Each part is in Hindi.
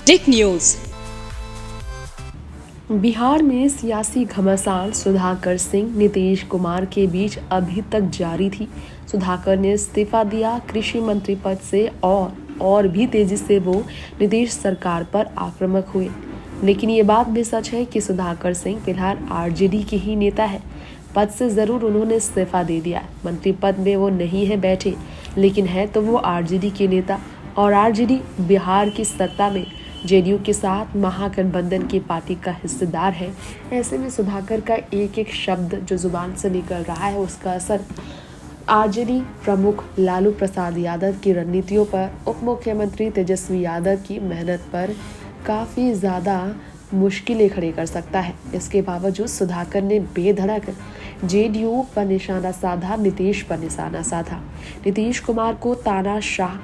Tech news. बिहार में सियासी घमासान सुधाकर सिंह नीतीश कुमार के बीच अभी तक जारी थी। सुधाकर ने इस्तीफा दिया कृषि मंत्री पद से और भी तेजी से वो नीतीश सरकार पर आक्रामक हुए। लेकिन ये बात भी सच है कि सुधाकर सिंह फिलहाल आरजेडी के ही नेता है। पद से जरूर उन्होंने इस्तीफा दे दिया, मंत्री पद में वो नहीं है बैठे, लेकिन है तो वो आरजेडी के नेता। और आरजेडी बिहार की सत्ता में जेडीयू के साथ महागठबंधन की पार्टी का हिस्सेदार है। ऐसे में सुधाकर का एक एक शब्द जो जुबान से निकल रहा है उसका असर आरजेडी प्रमुख लालू प्रसाद यादव की रणनीतियों पर, उप मुख्यमंत्री तेजस्वी यादव की मेहनत पर काफ़ी ज़्यादा मुश्किलें खड़ी कर सकता है। इसके बावजूद सुधाकर ने बेधड़क जेडीयू पर निशाना साधा, नीतीश पर निशाना साधा। नीतीश कुमार को तानाशाही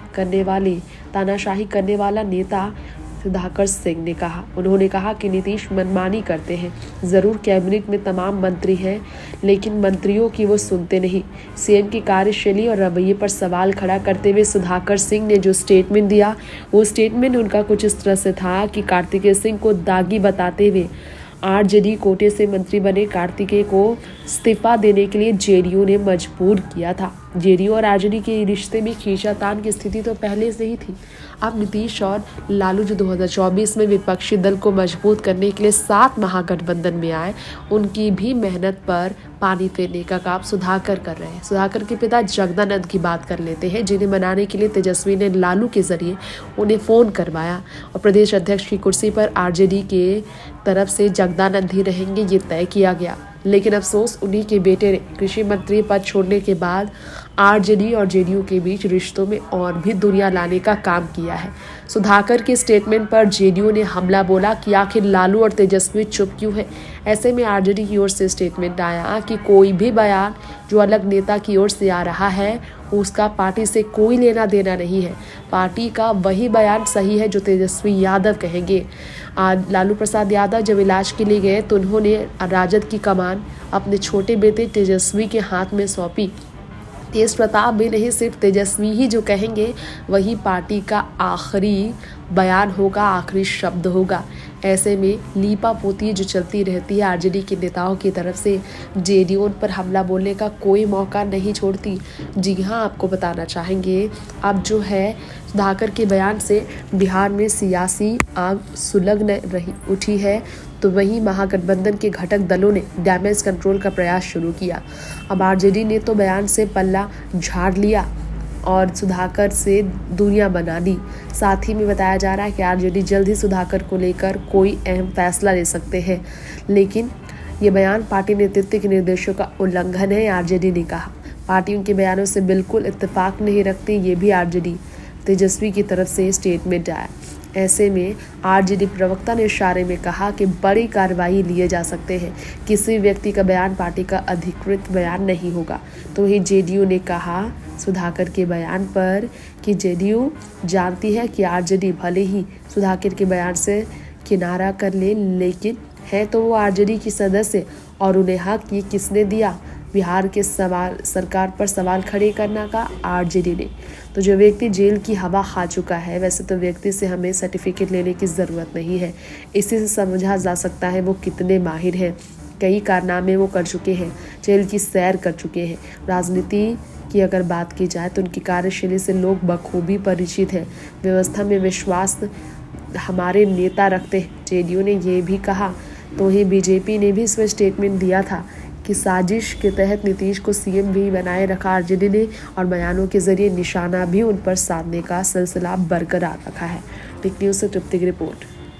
करने वाला नेता सुधाकर सिंह ने कहा। उन्होंने कहा कि नीतीश मनमानी करते हैं, ज़रूर कैबिनेट में तमाम मंत्री हैं, लेकिन मंत्रियों की वो सुनते नहीं। सीएम की कार्यशैली और रवैये पर सवाल खड़ा करते हुए सुधाकर सिंह ने जो स्टेटमेंट दिया, वो स्टेटमेंट उनका कुछ इस तरह से था कि कार्तिकेय सिंह को दागी बताते हुए आरजेडी कोटे से मंत्री बने कार्तिकेय को इस्तीफा देने के लिए जेडीयू ने मजबूर किया था। जेडीयू और आरजेडी के रिश्ते में खींचातान की स्थिति तो पहले से ही थी। अब नीतीश और लालू जो 2024 में विपक्षी दल को मजबूत करने के लिए साथ महागठबंधन में आए, उनकी भी मेहनत पर पानी फेरने का काम सुधाकर कर रहे हैं। सुधाकर के पिता जगदानंद की बात कर लेते हैं, जिन्हें मनाने के लिए तेजस्वी ने लालू के जरिए उन्हें फोन करवाया और प्रदेश अध्यक्ष की कुर्सी पर आरजेडी के तरफ से जगदानंद ही रहेंगे, ये तय किया गया। लेकिन अफसोस उन्हीं के बेटे ने कृषि मंत्री पद छोड़ने के बाद आरजेडी और जेडीयू के बीच रिश्तों में और भी दूरियां लाने का काम किया है। सुधाकर के स्टेटमेंट पर जेडीयू ने हमला बोला कि आखिर लालू और तेजस्वी चुप क्यों है। ऐसे में आरजेडी की ओर से स्टेटमेंट आया कि कोई भी बयान जो अलग नेता की ओर से आ रहा है उसका पार्टी से कोई लेना देना नहीं है। पार्टी का वही बयान सही है जो तेजस्वी यादव कहेंगे। आज लालू प्रसाद यादव जब इलाज के लिए गए तो उन्होंने राजद की कमान अपने छोटे बेटे तेजस्वी के हाथ में सौंपी। तेज प्रताप भी नहीं, सिर्फ तेजस्वी ही जो कहेंगे वही पार्टी का आखिरी बयान होगा, आखिरी शब्द होगा। ऐसे में लीपा पोती जो चलती रहती है आरजेडी के नेताओं की तरफ से, जेडीयू पर हमला बोलने का कोई मौका नहीं छोड़ती। जी हाँ, आपको बताना चाहेंगे अब जो है सुधाकर के बयान से बिहार में सियासी आग सुलग उठी है, तो वहीं महागठबंधन के घटक दलों ने डैमेज कंट्रोल का प्रयास शुरू किया। अब आरजेडी ने तो बयान से पल्ला झाड़ लिया और सुधाकर से दूरियां बना दी। साथ ही में बताया जा रहा है कि आरजेडी जल्द ही सुधाकर को लेकर कोई अहम फैसला ले सकते हैं, लेकिन ये बयान पार्टी नेतृत्व के निर्देशों का उल्लंघन है, आरजेडी ने कहा। पार्टी उनके बयानों से बिल्कुल इत्तेफाक नहीं रखती, ये भी आरजेडी तेजस्वी की तरफ से स्टेटमेंट आया। ऐसे में आरजेडी प्रवक्ता ने इशारे में कहा कि बड़ी कार्रवाई लिए जा सकते हैं, किसी व्यक्ति का बयान पार्टी का अधिकृत बयान नहीं होगा। तो वही जेडीयू ने कहा सुधाकर के बयान पर कि जेडीयू जानती है कि आरजेडी भले ही सुधाकर के बयान से किनारा कर ले, लेकिन है तो वो आरजेडी की सदस्य और उन्हें हक ये किसने दिया, बिहार के सरकार पर सवाल खड़े करने का, आरजेडी ने। तो जो व्यक्ति जेल की हवा खा चुका है, वैसे तो व्यक्ति से हमें सर्टिफिकेट लेने की ज़रूरत नहीं है। इसी से समझा जा सकता है वो कितने माहिर हैं। कई कारनामे वो कर चुके हैं, जेल की सैर कर चुके हैं। राजनीति की अगर बात की जाए तो उनकी कार्यशैली से लोग बखूबी परिचित हैं। व्यवस्था में विश्वास हमारे नेता रखते हैं, जेडीयू ने ये भी कहा। तो ही बीजेपी ने भी इसमें स्टेटमेंट दिया था कि साजिश के तहत नीतीश को सीएम भी बनाए रखा आरजेडी ने और बयानों के जरिए निशाना भी उन पर साधने का सिलसिला बरकरार रखा है। टेक न्यूज़ से तृप्ति की रिपोर्ट।